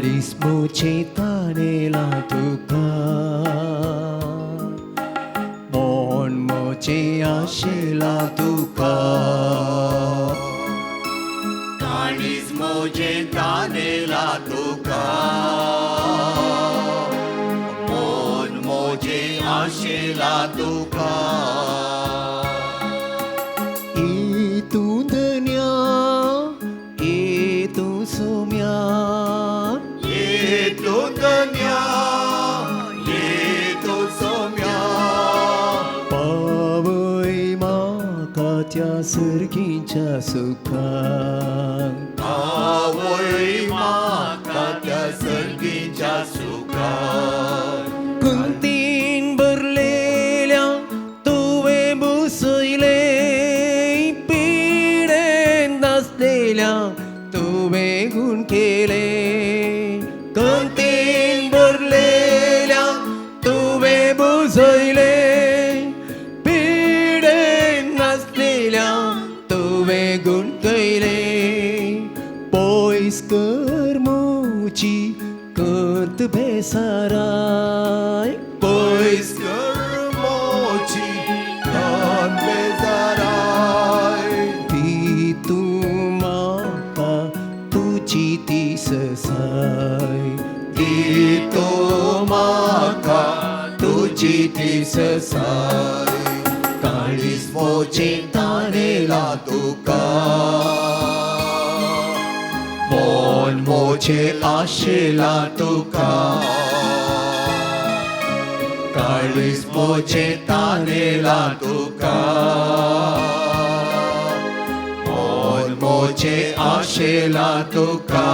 काळीस मुझे तानेला तुका मोन मुझे आशेला तुका काळीज मोजे तानेला तुका मोन मोजे आशेला तुका तू धन्या तू सोम्या ये तू धन्या ये तू सौम्या पावय माका त्या सर्गीच्या सुखांक आवय म्हाका त्या सर्गीच्या सुखान कुंतीन भरलेल्या तुवे बुसयले पिडेन नासलेल्या तुवे गुण केले कुंतीन भरलेल्या तुवे बुसयले पिडेन नासलेल्या तुवे गुण केले पयस कर मुची कंत बेसाराय पयस कर मोची कान बेजाराय ती तू म्हाका तुजी ती ससाय ती तो म्हाका तुजी ती ससाय काळीज मोचे तानेला तुका मोन मोचे आशेला तुका काळीज मोचे तानेला तुका मोन मोचे आशेला तुका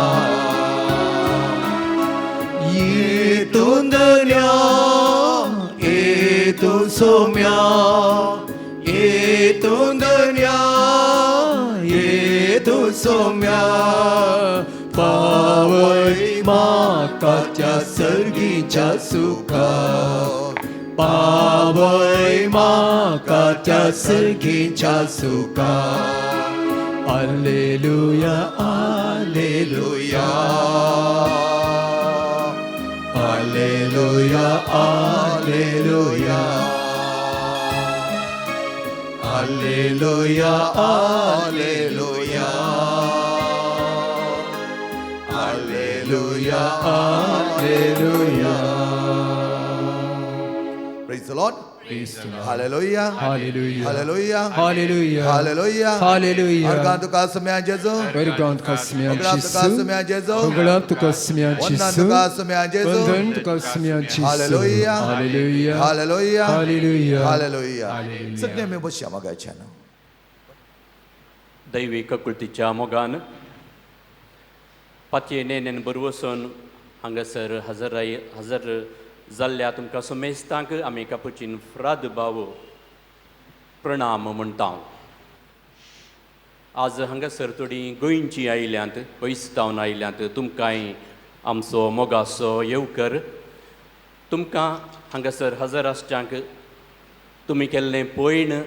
ये तू धन्या ये तू सौम्या ये तू धन्या ये तू सौम्या पावय म्हाका त्या सर्गीच्या सुखा पावय म्हाका त्या सर्गीच्या सुखा hallelujah hallelujah hallelujah hallelujah hallelujah hallelujah hallelujah hallelujah Praise the Lord. Hallelujah. Hallelujah. Hallelujah. Hallelujah. Hallelujah. Hallelujah. Obrigado, caso minha Jesus. Obrigado, Casimian Obrigado, caso minha Jesus. Obrigado, Casimian Obrigado, caso minha Jesus. Obrigado, Casimian Hallelujah. Hallelujah. Hallelujah. Hallelujah. Hallelujah. सगळे मी बसया मगाच्यान दैविक कुळतीच्या मोगान पातयेने नेन बरोवसून हांगासर हजर जाल्ल्या तुमकां सुमेस्तांक आमी कापुचीन फ्राद भाव प्रणाम म्हणटा आज हांगासर थोडीं गोंयचीं आयल्यांत पयसतावन आयल्यांत तुमकांय आमचो मोगाचो येवकर तुमकां हांगासर हजर आसच्यांक तुमी केल्लें पयण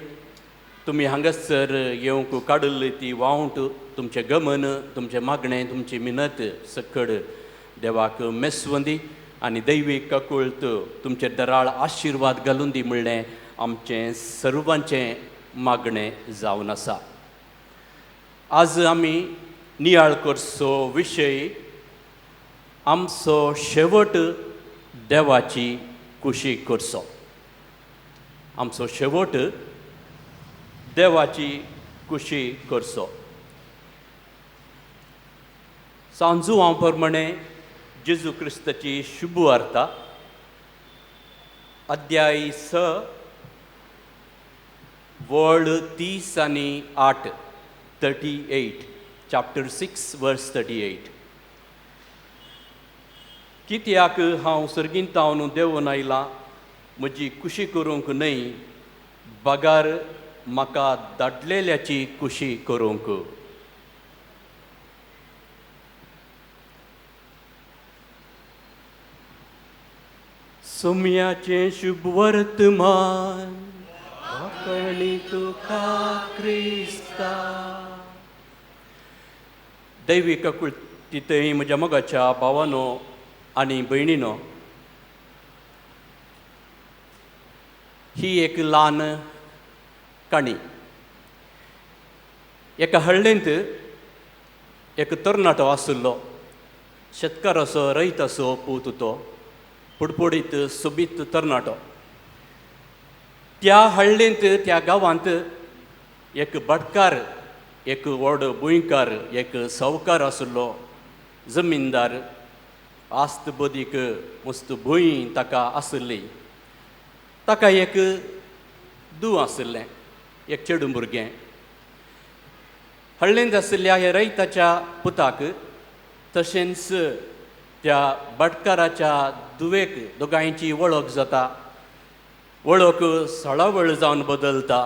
तुमी हांगासर येवंक काडली ती वावंट तुमचें गमन तुमचें मागणें तुमची मिनत सकड देवाक मेस्वंदी आनी दैवीक ककुळत तुमचे दराळ आशिर्वाद घालून दी म्हणलें आमचें सर्वांचें मागणें जावन आसा आज आमी नियाळ करचो विशय आमचो शेवट देवाची कुशी करचो आमचो शेवट देवाची कुशी करचो सांजू हांव प्रमाणे जेजू क्रिस्ताची शुभ वार्ता अध्याय 6 वर्ड 30 आनी 8 38 चॅप्टर 6 वर्स 38 कित्याक हांव सर्गींतावन देंवन आयलां म्हजी कुशी करूंक न्हय बगार म्हाका धाडलेल्याची कुशी करूंक सोम्याचें शुभ वर्तमान वाकणी तुका क्रिस्ता दैविक तिथंय म्हज्या मोगाच्या भावानो आनी भयणीनो, ही एक ल्हान काणी. एका हळ्ळेंत एक तरणाटो आसलो. शेतकार असो, रैत असो, पूत तो पुडपुडीत सोबीत तरणाटो. त्या हळ्ळेंत, त्या गांवांत एक भटकार, एक व्हड भुंयकार, एक सावकार आसलो, जमीनदार. आस्त बदीक मस्त भूंय ताका आसली. ताका एक धूव आसलें, एक चेडूं भुरगें. हळ्ळेंत आसलेल्या ह्या रैताच्या पुताक तशेंच त्या भटकाराच्या धुवेक दोगांयची वळख जाता. वळख सळावळ जावन बदलता.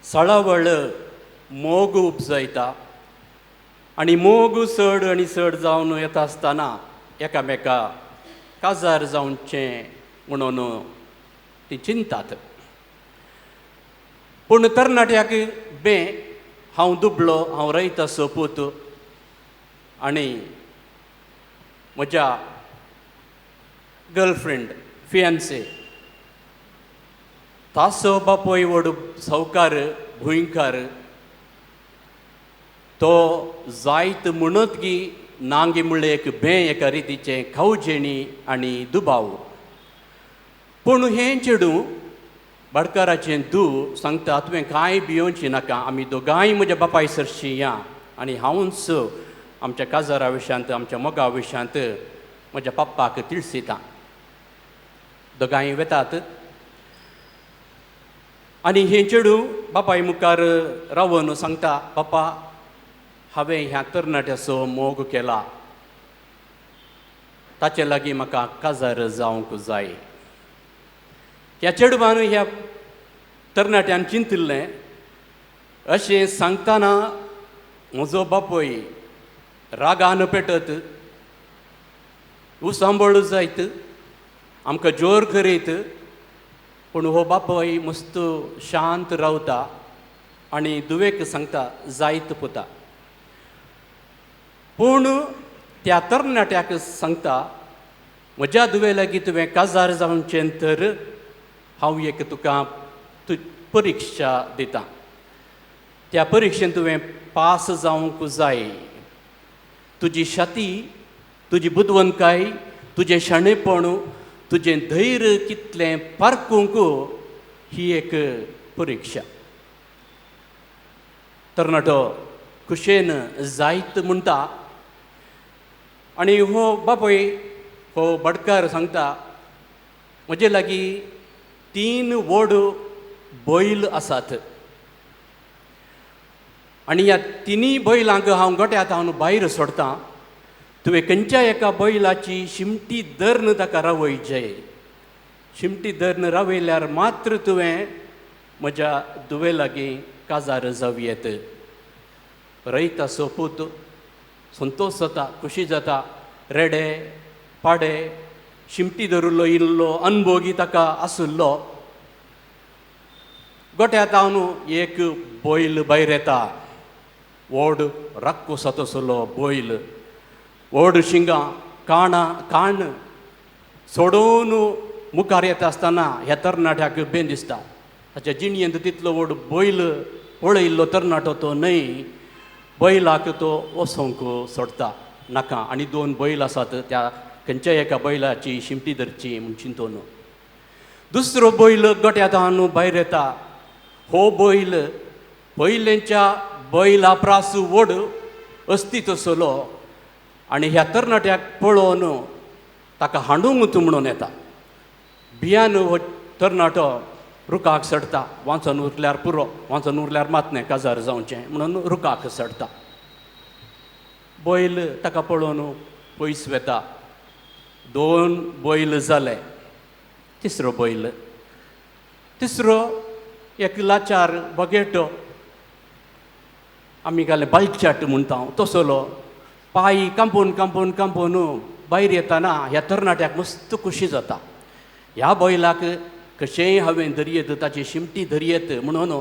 सळावळ मोग उपजयता. आनी मोग चड आनी चड जावन येता आसतना एकामेका काजार जावचें म्हणून ती चिंतात. पूण तरणाट्याक हांव दुबळो, हांव रैत सोपूत आनी म्हज्या गर्लफ्रेंड, फियान्से, तासो बापोय व्हड सावकार, भुंयकार, तो जायत म्हणत गी नांगे म्हणलें एक एका रितीचें खावजेणी आनी दुबाव. पूण हें चेडूं, भटकाराचें धूव सांगता, तुवें कांय भियोवचें नाका, आमी दोगांय म्हज्या बापाय सरशीं या. आनी हांवूच आमच्या काजारा विशयांत, आमच्या मोगा विशयांत म्हज्या पप्पाक तिळसिता. दोगांय वेतात. आनी हें चेडूं बापाय मुखार रावन सांगता, पप्पा, हांवें ह्या तरणाट्याचो मोग केला, ताचे लागीं म्हाका काजार जावंक जाय. ह्या चेडवान ह्या तरणाट्यान चिंतिल्लें. अशें सांगतना म्हजो बापूय रागान पेटत, सांबाळ जायत, आमकां जोर करीत. पूण हो बापूय मस्त शांत रावता आनी दुवेक सांगता, जायत पुता. पूण त्या तरणाट्याक सांगता, म्हज्या दुवे लागीं तुवें काजार जावचें तर हांव एक तुका परिक्षा दिता. त्या परिक्षेन तुवें पास जावंक जाय. तुजी शाती, तुजी बुदवंतकाय, तुजें शाणेपण, तुजें धैर्य कितलें पारखूंक ही एक परिक्षा. तरणाटो खुशेन जायत म्हणटा. आनी हो बापूय, हो भटकार सांगता, म्हजे लागीं 3 व्हड बैल आसात आनी ह्या 3 बैलांक हांव गोट्यांत हांव भायर सोडटां. तुवें खंयच्या एका बैलाची शिमटी धਰਨ ताका रावयचें. शिमटी धरून रावयल्यार मात्र तुवें म्हज्या दुवे लागीं काजार जावयेत. रैत सोपूत संतोश जाता, खुशी जाता. रेडे पाडे शिमटी धरुल्लो इल्लो अनभोगी ताका आसुल्लो. गोट्यांत हांव एक बैल भायर येता. व्हड राक्कोस तसलो बैल, व्हड शिंगां, काण सोडून मुखार येता आसतना ह्या तरणाट्याक दिसता, ताच्या जिणयेंत तितलो व्हड बैल पळयल्लो तरणाटो तो न्हय. बैलाक तो वसोंक सोडता, नाका. आनी 2 बैल आसात, त्या खंयच्या एका बैलाची शिमटी धरची म्हूण चिंतून. दुसरो बैल गोट्यांत हांव भायर येता. हो बैल पयलेंच्या बैला प्रास व्हड अस्ती तसलो आनी ह्या तरणाट्याक पळोवन ताका हांडूंक म्हणून येता. भियान हो तरणाटो रुखाक सडटा. वाचून उरल्यार पुरो, वाचून उरल्यार मातनें काजार जावचें म्हणून रुखाक सडटा. बैल ताका पळोवन पयस वेता. 2 बैल जाले. तिसरो बैल, तिसरो एक लाचार बगेटो, आमी घाले बालचाट म्हणटा तसलो. पांय कांपून कांपून कांपून भायर येतना ह्या तरणाट्याक मस्त खुशी जाता. ह्या बैलाक कशेंय हांवें धरयेत, ताची शिमटी धरयेत म्हणून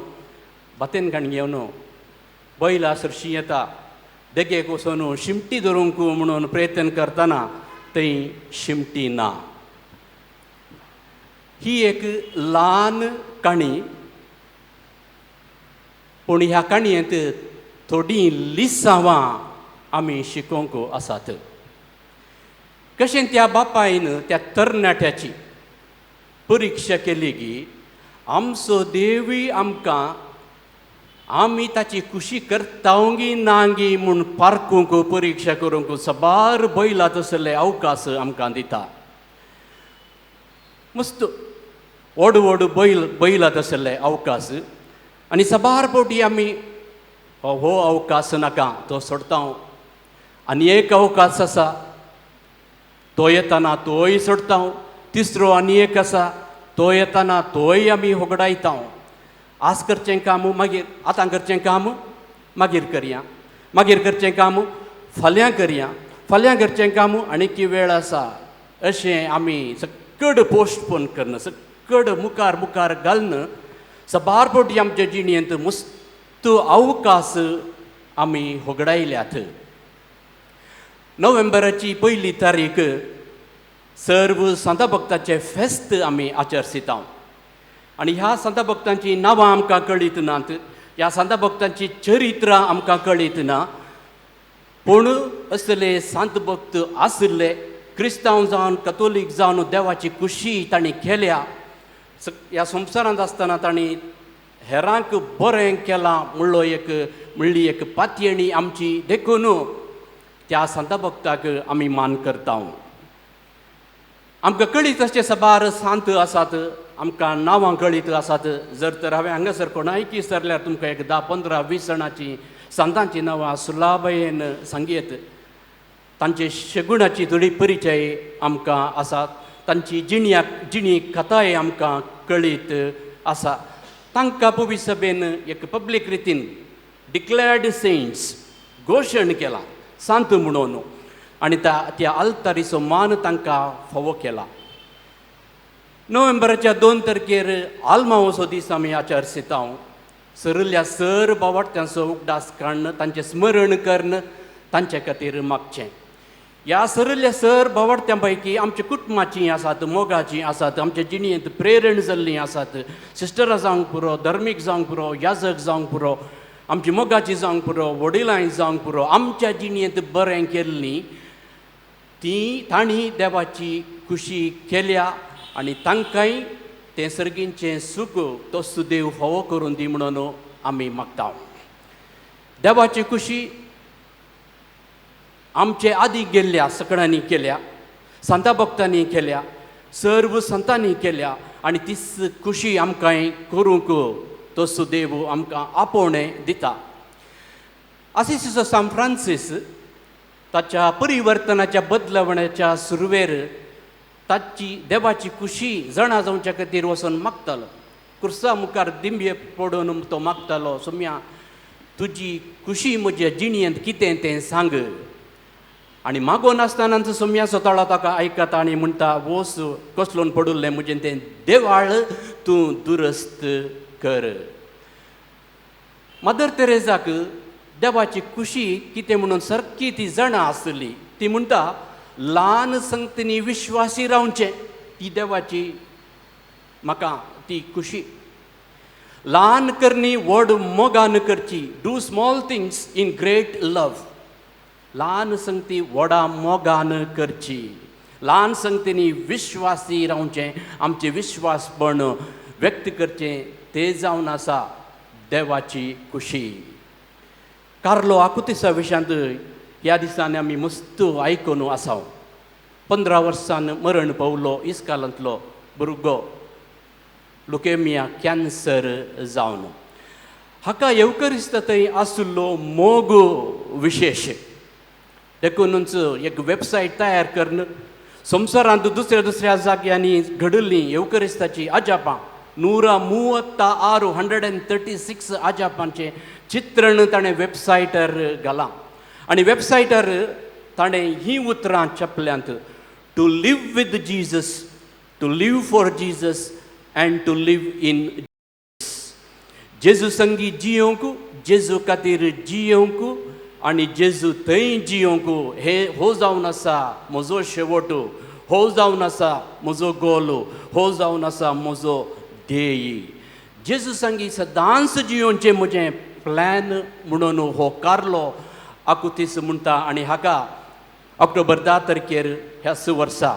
बातेन घेवन बैला सरशी येता. देगेक वचून शिमटी धरूंक म्हणून प्रयत्न करतना थंय शिमटी ना. ही एक ल्हान काणी, पूण ह्या काणयेंत थोडीं लिसांवां आमी शिकोवंक आसात. कशें त्या बापायन त्या तरणाट्याची परिक्षा केली की आमचो देवूय आमकां आमी ताची खुशी करतावंगी नांगी म्हूण पारखूंक परिक्षा करूंक सबार बैलात असले अवकाश आमकां दिता. मस्त व्हड व्हड बैलात असले अवकाश, आनी सबार फावटी आमी हो अवकाश नाका तो सोडता, आनी एक अवकाश आसा तो येताना तोय सोडता, तिसरो आनी एक आसा तो येताना तोय आमी होगडायता. आज करचें काम मागीर, आतां करचें काम मागीर करया, मागीर करचें काम फाल्यां करया, फाल्यां करचें काम आनीक वेळ आसा, अशें आमी सकड पोस्टपोन करन, सकड मुखार मुखार घालन सबार फावटी आमच्या जिणेंत मस्त अवकाश आमी होगडायल्यात. नोव्हेंबराची 1 तारीख सर्व संत भक्तांचें फेस्त आमी आचरसिता, आनी ह्या संत भक्तांची नांवां आमकां कळीत नात, ह्या संत भक्तांची चरित्रां आमकां कळीत ना, पूण असले संत भक्त आशिल्ले, क्रिस्तांव जावन कथोलीक जावन देवाची खुशी तांणी केल्या. ह्या संवसारांत आसतना तांणी हेरांक बरें केलां म्हणली एक पातयेणी आमची देखून त्या संत भक्ताक आमी मान करता. आमकां कळीत अशें सबार सांत आसात, आमकां नांवां कळीत आसात. जर तर हांवें हांगासर कोणाय विसरल्यार तुमकां एक 10-15-20 जाणांची संतांची नांवां सुलाभयेन सांगयत. तांचे शगुणाची थोडी परिचय आमकां आसात, तांची जिणी कथाय आमकां कळीत आसा. तांकां पवित्र सभेन एक पब्लीक रितीन डिक्लेर्ड सेंट्स घोशण केला सांत म्हणून, आनी त्या आल्तारीचो मान तांकां फावो केला. नोव्हेंबराच्या 2 तारखेर आल्मावोचो दीस आमी आचरसिता. सरिल्ल्या सर बावटच्यांचो उगडास काडन, तांचें स्मरण करन, तांचे खातीर मागचें. ह्या सरिल्ल्या सर बावटत्यां पैकी आमच्या कुटुंबाचीं आसात, मोगाचीं आसात, आमच्या जिणेंत प्रेरण जाल्लीं आसात. सिस्टरां जावंक पुरो, धर्मीक जावंक पुरो, याजक जावंक पुरो, आमची मोगाची जावंक पुरो, वडिलांय जावंक पुरो, आमच्या जिणेंत बरें केल्लीं तांणी देवाची खुशी केल्या, आनी तांकांय तें सर्गींचें सूख तो सुदेव फावो करून दी म्हणून आमी मागता. देवाची खुशी आमचे आदी गेल्ल्या सगळ्यांनी केल्या, संता भक्तांनी केल्या, सर्व संतांनी केल्या, आनी तीच खुशी आमकांय करूंक तो सुदेव आमकां आपोवणें दिता. असिसीचो सान फ्रांसीस ताच्या परिवर्तनाच्या बदलावण्याच्या सुरवेर ताची देवाची खुशी जाणा जावच्या खातीर वचून मागतालो. कुर्सा मुखार दिंबे पडून तो मागतालो, सोम्या तुजी खुशी म्हज्या जिणेंत कितें तें सांग. आनी मागोवन आसतना सोम्या स्वताळो ताका आयकता आनी म्हणटा, वोस कसलोन पडुल्लें म्हजें तें देवाळ तूं दुरस्त कर. मदर तेरेजाक देवाची खुशी कितें म्हणून सारकी ती जाणा आसली. ती म्हणटा, ल्हान संगतींनी विश्वासी रावचें, ती देवाची म्हाका ती खुशी. ल्हान करनी व्हड मोगान करची, do small things in great love. ल्हान संगती व्हडा मोगान करची, ल्हान संगतींनी विश्वासी रावचें, आमचें विश्वासपण व्यक्त करचें, तें जावन आसा देवाची खुशी. कार्लो आकुतिसा विशांत ह्या दिसांनी आमी मस्त आयकून आसा. 15 वर्सान मरण पावलो इस्कालांतलो भुरगो, लुकेमिया कॅन्सर जावन. हाका येवकरिस्त थंय आसलो मोग विशेश देखूनच एक वेबसायट तयार करन संवसारांत दुसऱ्या जाग्यांनी घडिल्लीं येवकरिस्ताची आजापां 136 आजापांचें चित्रण ताणें वेबसायटार घालां. आनी वेबसायटार ताणें हीं उतरां छापल्यांत, to live with Jesus, to live for Jesus and to live in जेजू संगी जियोंक, जेजू खातीर जियोंक आनी जेजू थंय जियोंकू हे हो जावन आसा म्हजो शेवट, हो जावन आसा म्हजो गोल, हो जावन आसा म्हजो ध्येय. जेजू सांगी सदांच जियोंचे म्हजें प्लॅन म्हणून हो कार्लो आकुतीस म्हणटा. आनी हाका ऑक्टोबर 10 तारखेर ह्याच वर्सा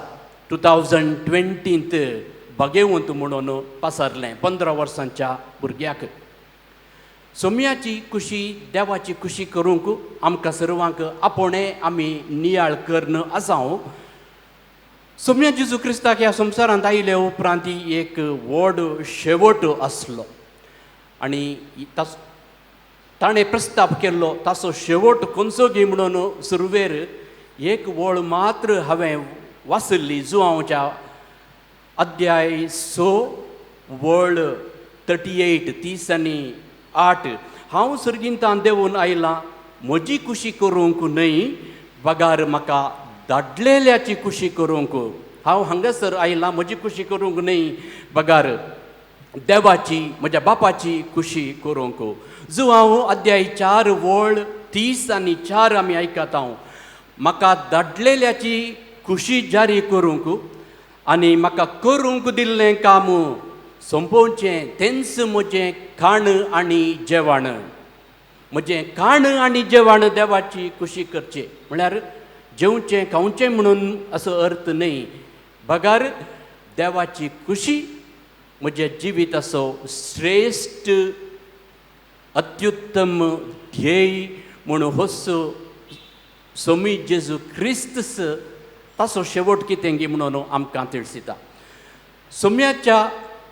2020 भाग्यवंत म्हणून पासरलें 15 वर्सांच्या भुरग्याक. सोम्याची खुशी, देवाची खुशी करूंक आमकां सर्वांक आपोणे आमी नियाळ करन आसांव. सोम्या जेजू क्रिस्ताक ह्या संवसारांत आयले उपरांत एक व्हड शेवट आसलो आनी ताणें प्रस्ताव केल्लो ताचो शेवट खंयचो घे म्हणून सुरवेर एक वळ मात्र हांवें वाचल्ली जुआंवच्या अध्याय 6 वळ 38 30 आनी 8. हांव सर्गिंतान देंवून आयलां म्हजी खुशी करूंक न्हय, बगार म्हाका धाडलेल्याची खुशी करूंक. हांव हांगासर आयलां म्हजी खुशी करूंक न्हय, बगार देवाची म्हज्या बापाची खुशी करूंक. जुआंव अध्याय 4 वळ 30 आनी 4 आमी आयकत हांव. म्हाका धाडलेल्याची खुशी जारी करूंक आनी म्हाका करूंक दिल्लें काम संपोवचें, तेंच म्हजें खाण आनी जेवण. म्हजें खाण आनी जेवण देवाची खुशी करचें म्हळ्यार जेवचें खावचें म्हणून असो अर्थ न्हय, बगार देवाची खुशी म्हजें जिविताचो श्रेश्ठ अत्युत्तम ध्येय म्हणून होसो सोमी जेजू क्रिस्तस ताचो शेवट कितें गे म्हणून आमकां तिळसिता.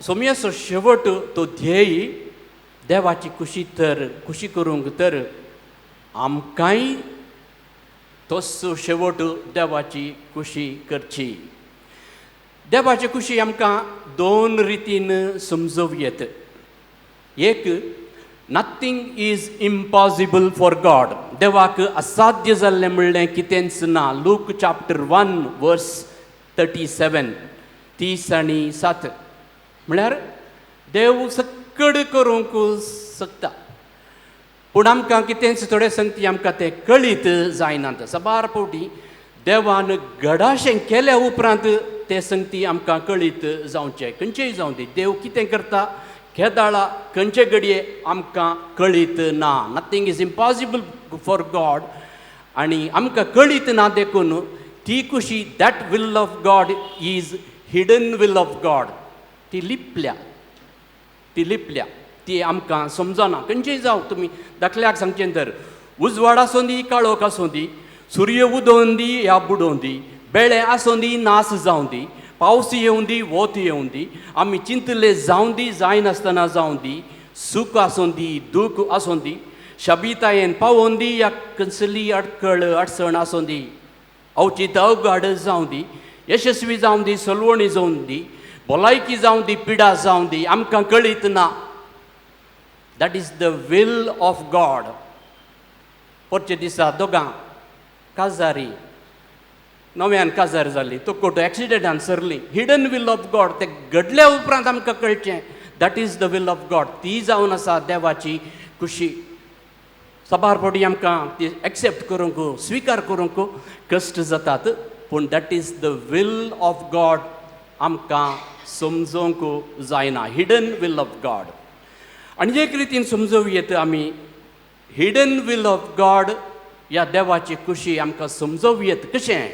सोम्याचो शेवट तो ध्येय देवाची खुशी करूंक तर आमकांय तोच शेवट देवाची खुशी करची. देवाची खुशी आमकां 2 रितीन समजूं येता. एक, nothing is impossible for God. देवाक असाध्य जाल्लें म्हणलें कितेंच ना. लूक चॅप्टर 1 वर्स 37 30 आनी 7. म्हळ्यार देव सकड करूंक शकता, पूण आमकां कितेंच थोडे संगती आमकां तें कळीत जायनात. साबार फावटी देवान घडाशें केल्या उपरांत ते संगती आमकां कळीत जावचें. खंयचेय जावं दी, देव कितें करता केदाळा खंयचे घडये आमकां कळीत ना. Nothing is impossible for God. आनी आमकां कळीत ना देखून ती खुशी, that will of God is hidden will of God, ती लिपल्या ती आमकां समजना. खंयचेय जावं, तुमी दाखल्याक सांगचें तर उजवाड आसूं दी, काळोख आसूं दी, सूर्य उदोवन दी या बुडोवन दी, बेळे आसूं दी, नास जावं दी, पावस येवं दी, वत येवं दी, आमी चिंतले जावं दी, जायनासतना जावं दी, सूख आसूं दी, दूख आसूं दी, शाबितायेन पावोवन दी या कसली अडखळ अडचण आसूं दी, अवचित अवघड जावं दी, यशस्वी जावं दी, सलवणी जावं दी, भलायकी जावं दी, पिडा जावं दी, आमकां कळीत ना. That is the will of God. परचे दिसा दोगां काजारी, नव्यान काजार जाली, तो कोट एक्सिडेंटान सरली. हिडन वील ऑफ गॉड, ते घडल्या उपरांत आमकां कळचें that is the will of God. ती जावन आसा देवाची खुशी. साबार फावटी आमकां ती एक्सेप्ट करूंक, स्विकार करूंक कश्ट जातात, पूण that is the will of God आमकां समजोवंक जायना. Hidden will of God. आनी एक रितीन समजूं येता आमी हिडन वील ऑफ गॉड ह्या देवाची खुशी आमकां समजूं येता कशें.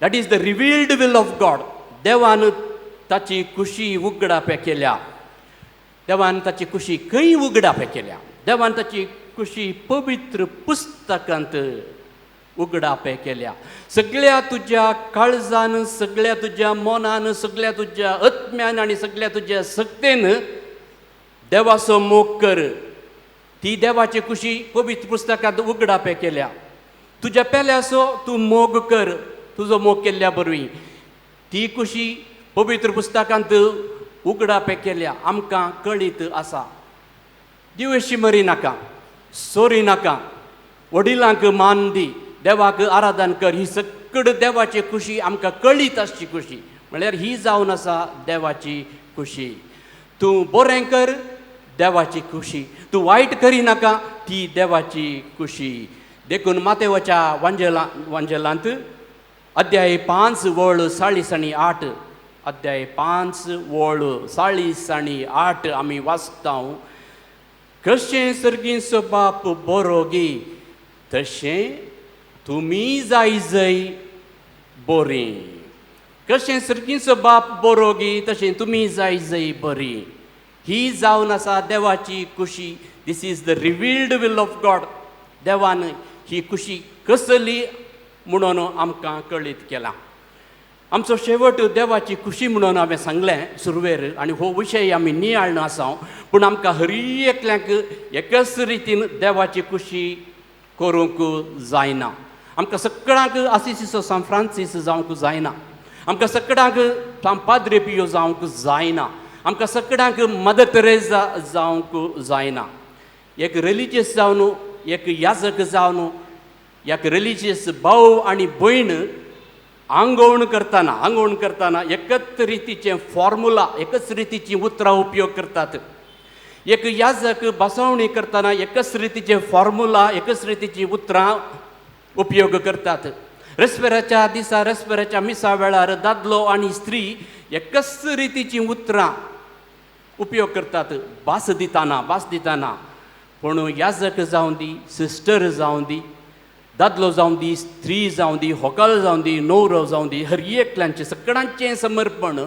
That is the revealed will of God. देवान ताची खुशी उगडापे केल्या. देवान ताची खुशी खंय उगडापे केल्या. देवान ताची खुशी पवित्र पुस्तकांत उगडापे केल्या. सगळ्या तुज्या काळजान, सगळ्या तुज्या मनान, सगळ्या तुज्या आत्म्यान आनी सगळ्या तुज्या सक्तेन देवाचो मोग कर. ती देवाची खुशी पवित्र पुस्तकांत उगडापे केल्या. तुज्या पेल्याचो तूं मोग कर, तुजो मोग केल्ल्या बरवीं. ती खुशी पवित्र पुस्तकांत उगडापे केल्या. आमकां कळीत आसा. दिवशी मरी नाका, सोरी नाका, वडिलांक मान दी, देवाक आराधन कर. ही सकड देवाची खुशी आमकां कळीत आसची खुशी. म्हळ्यार ही जावन आसा देवाची खुशी. तूं बरें कर, देवाची खुशी. तूं वायट करिनाका, ती देवाची खुशी. देखून मातेवाच्या वांजेलांत अध्याय 5 वळ 40 आनी 8 अध्याय 5 वळ 40 आनी 8 आमी वाचता कशें सर्गीचो बाप बरो गे तशें तुमी जाय बरीं कशें सर्गीचो बाप बरो गे तशें तुमी जाय बरीं ही जावन आसा देवाची खुशी this is the revealed will of God देवान ही खुशी कसली म्हणून आमकां कळीत केला आमचो शेवट देवाची खुशी म्हणून हांवें सांगलें सुरवेर आनी हो विशय आमी नियाळ्ळो आसा पूण आमकां हर एकल्यांक एकाच रितीन देवाची खुशी करूंक जायना आमकां सगळ्यांक आसिसीचो सान फ्रांसीस जावंक जायना आमकां सगळ्यांक सान पाद्रे पियो जावंक जायना आमकां सगळ्यांक मदर तेरेसा जावंक जायना एक रिलिजियस जावन एक याजक जावन एक रिलिजियस भाव आनी भयण आंगवण करताना एकच रितीचे फॉर्मुला एकच रितीची उतरां उपयोग करतात एक याजक बसवणी करतना एकच रितीचे फॉर्मुला एकच रितीची उतरां उपयोग करतात रेस्पेराच्या दिसा रेस्पेराच्या मिसा वेळार दादलो आनी स्त्री एकच रितीची उतरां उपयोग करतात भास दिताना पूण याजक जावं दी सिस्टर जावं दी दादलो जावं दी स्त्री जावं दी व्हंकल जावं दी न्हवरो जावं दी हर एकल्यांचें सगळ्यांचें समर्पण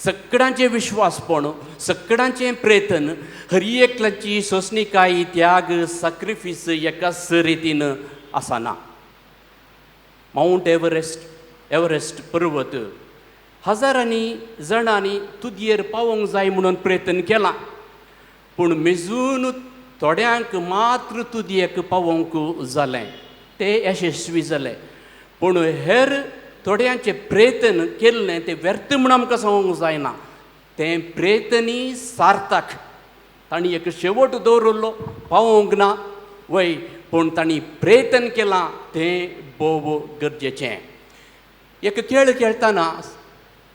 सगळ्यांचें विश्वासपण सगळ्यांचें प्रयत्न हर एकल्यांची सोंसणीकाय त्याग सॅक्रिफीस एकाच रितीन आसना माउंट एव्हरेस्ट पर्वत हजारांनी जाणांनी तुदयेर पावोंक जाय म्हणून प्रयत्न केला पूण मेजून थोड्यांक मात्र तुदयेक पावोंक जालें ते यशस्वी जाले पूण हेर थोड्यांचे प्रयत्न केल्ले ते व्यर्थ म्हणून आमकां सांगूंक जायना तें प्रयत्नी सार्थक तांणी एक शेवट दवरलो पावोंक ना वय पूण तांणी प्रयत्न केलां तें भोव गरजेचें एक खेळ खेळटाना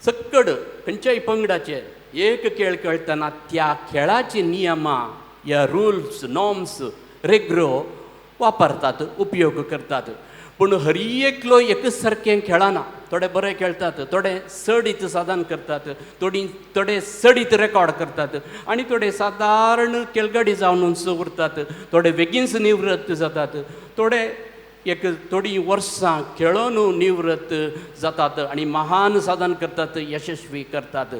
सक्कड खंयच्याय पंगडाचेर एक खेळ खेळटाना त्या खेळाची नियमां ह्या रुल्स नॉर्म्स रेग्रो वापरतात उपयोग करतात पूण हर एकलो एकच सारकें खेळना थोडे बरे खेळटात थोडे सडीत साधन करतात थोडे सडीत रेकॉर्ड करतात आनी थोडे सादारण खेळगडी जावन उरतात थोडे बेगीनच निवृत्त जातात थोडे थोडीं वर्सां खेळून निवृत्त जातात आनी महान साधन करतात यशस्वी करतात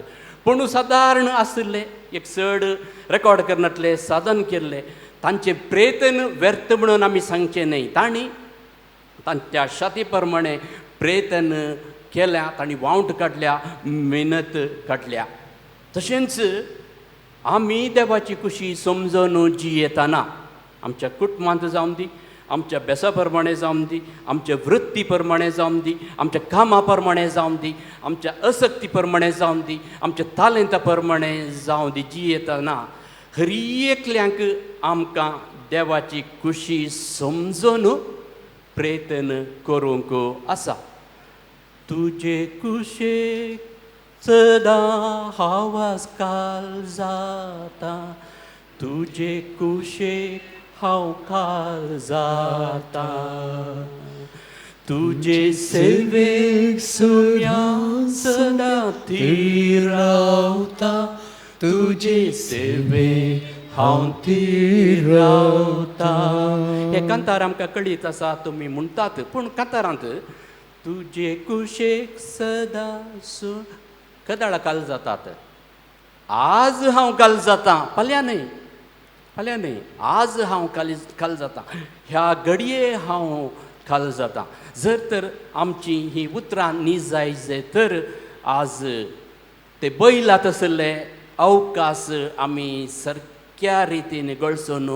पूण सादारण आसले एक चड रेकॉर्ड करनातले साधन केल्ले तांचे प्रयत्न व्यर्थ म्हणून आमी सांगचे न्हय तांणी तांच्या शाती प्रमाणे प्रयत्न केल्या तांणी वावंट काडल्या मेहनत काडल्या तशेंच आमी देवाची खुशी समजून जियेताना आमच्या कुटुंबांत जावं दी आमच्या बेसा प्रमाणे जावं दी आमच्या वृत्ती प्रमाणे जावं दी आमच्या कामा प्रमाणे जावं दी आमच्या आसक्ती प्रमाणे जावं दी आमच्या तालंता प्रमाणे जावं दी जियेताना हर एकल्यांक आमकां देवाची खुशी समजून प्रयत्न करूंक आसा तुजे कुशेक सदां हांव काल जाता तुजे कुशेक हांव काल जाता तुजे सेवेक सुम्या सदां थीर रावता तुजे सेवेक हांव थीर रावता हे कांतार आमकां कळीत आसा तुमी म्हणटात पूण कांतारांत तुजे कुशेक सदां कदाळ काल जातात आज हांव काल जाता फाल्यां न्हय आज हांव काल जाता ह्या घडये हांव काल जाता जर तर आमची ही उतरां न्ही जाय तर आज ते बैलात आसले अवकाश आमी सारक्या रितीन गळसून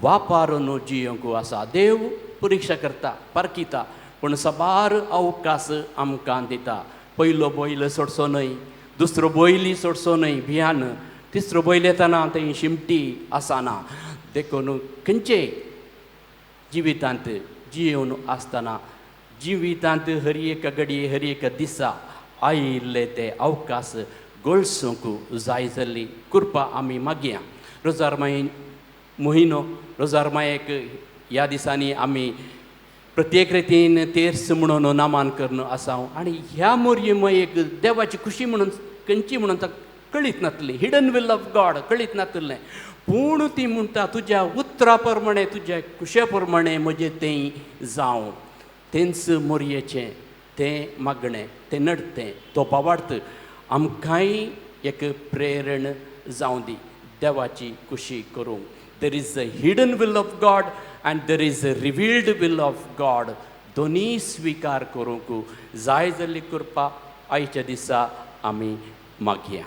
वापरून जियोंक आसा देव परिक्षा करता परकिता पूण सबार अवकाश आमकां दिता पयलो बैल सोडचो न्हय दुसरो बैली सोडचो न्हय भियान तिसरो बैल येताना थंय शिमटी आसना देखून खंयचेय जिवितांत जियोवन आसतना जिवितांत हर एक घडये हर एक दिसा आयिल्ले ते अवकाश गळसूंक जाय जाल्ली कृपा आमी मागया रोजार म्हयनो रोजार मायेक ह्या दिसांनी आमी प्रत्येक रितीन तेर्स म्हणून नामांकरण असावं आणि ह्या मोरये एक देवाची खुशी म्हणून खंयची म्हणून ताका कळीत नासली. हिडन विल ऑफ गॉड कळीत नासलें. पूण ती म्हणटा तुज्या उतरा प्रमाणे तुज्या कुशे प्रमाणे म्हजें तें जावं. तेंच मोरयेचें तें मागणें तें नडतें तो पावार्थ आमकांय एक प्रेरण जावं दी देवाची खुशी करूंक. There is a hidden will of God and there is a revealed will of God. दोनी स्विकार करूंक जाय जाल्ली कृपा आयच्या दिसा आमी मागया.